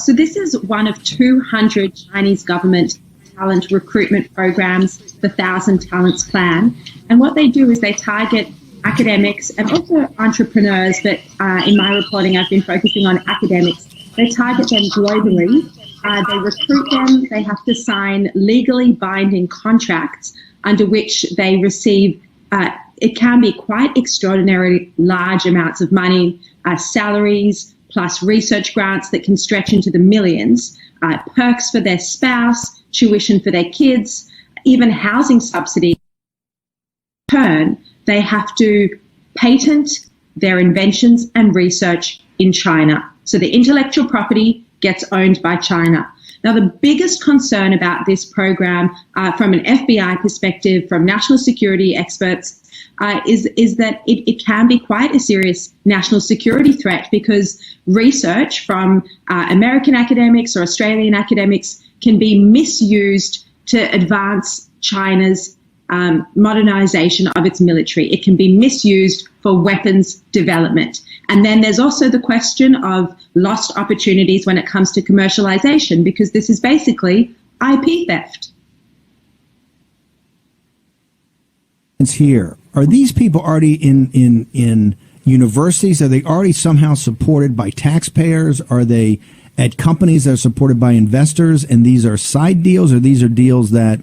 So this is one of 200 Chinese government talent recruitment programs, the 1,000 Talents Plan. And what they do is they target academics and also entrepreneurs, but in my reporting I've been focusing on academics. They target them globally. They recruit them. They have to sign legally binding contracts under which they receive, it can be quite extraordinarily large amounts of money, salaries, plus research grants that can stretch into the millions, perks for their spouse, tuition for their kids, even housing subsidy. In turn, they have to patent their inventions and research in China. So the intellectual property gets owned by China. Now, the biggest concern about this program from an FBI perspective, from national security experts, is that it can be quite a serious national security threat, because research from American academics or Australian academics can be misused to advance China's modernization of its military. It can be misused for weapons development. And then there's also the question of lost opportunities when it comes to commercialization, because this is basically IP theft. Here, are these people already in universities? Are they already somehow supported by taxpayers? Are they at companies that are supported by investors, and these are side deals, or these are deals that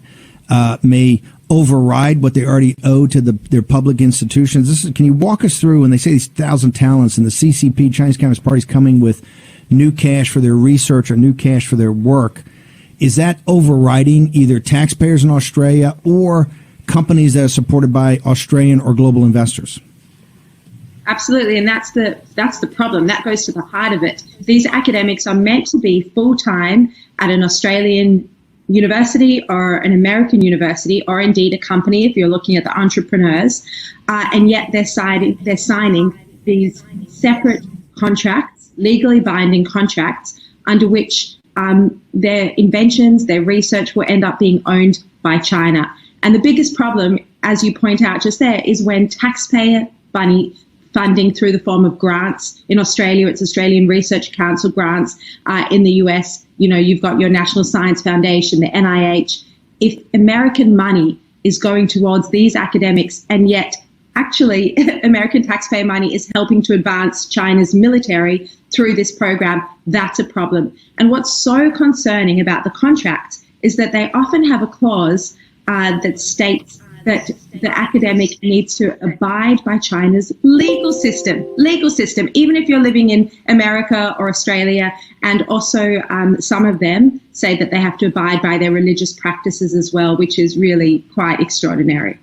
may override what they already owe to their public institutions? Can you walk us through, when they say these 1,000 talents and the CCP, Chinese Communist Party, is coming with new cash for their research or new cash for their work, is that overriding either taxpayers in Australia or companies that are supported by Australian or global investors? Absolutely, and that's the problem. That goes to the heart of it. These academics are meant to be full-time at an Australian university or an American university, or indeed a company if you're looking at the entrepreneurs, and yet they're signing these separate contracts, legally binding contracts, under which their inventions, their research will end up being owned by China. And the biggest problem, as you point out just there, is when taxpayer money funding through the form of grants. In Australia, it's Australian Research Council grants. In the US, you've got your National Science Foundation, the NIH. If American money is going towards these academics, and yet actually American taxpayer money is helping to advance China's military through this program, that's a problem. And what's so concerning about the contract is that they often have a clause that states that the academic needs to abide by China's legal system, even if you're living in America or Australia. And also some of them say that they have to abide by their religious practices as well, which is really quite extraordinary.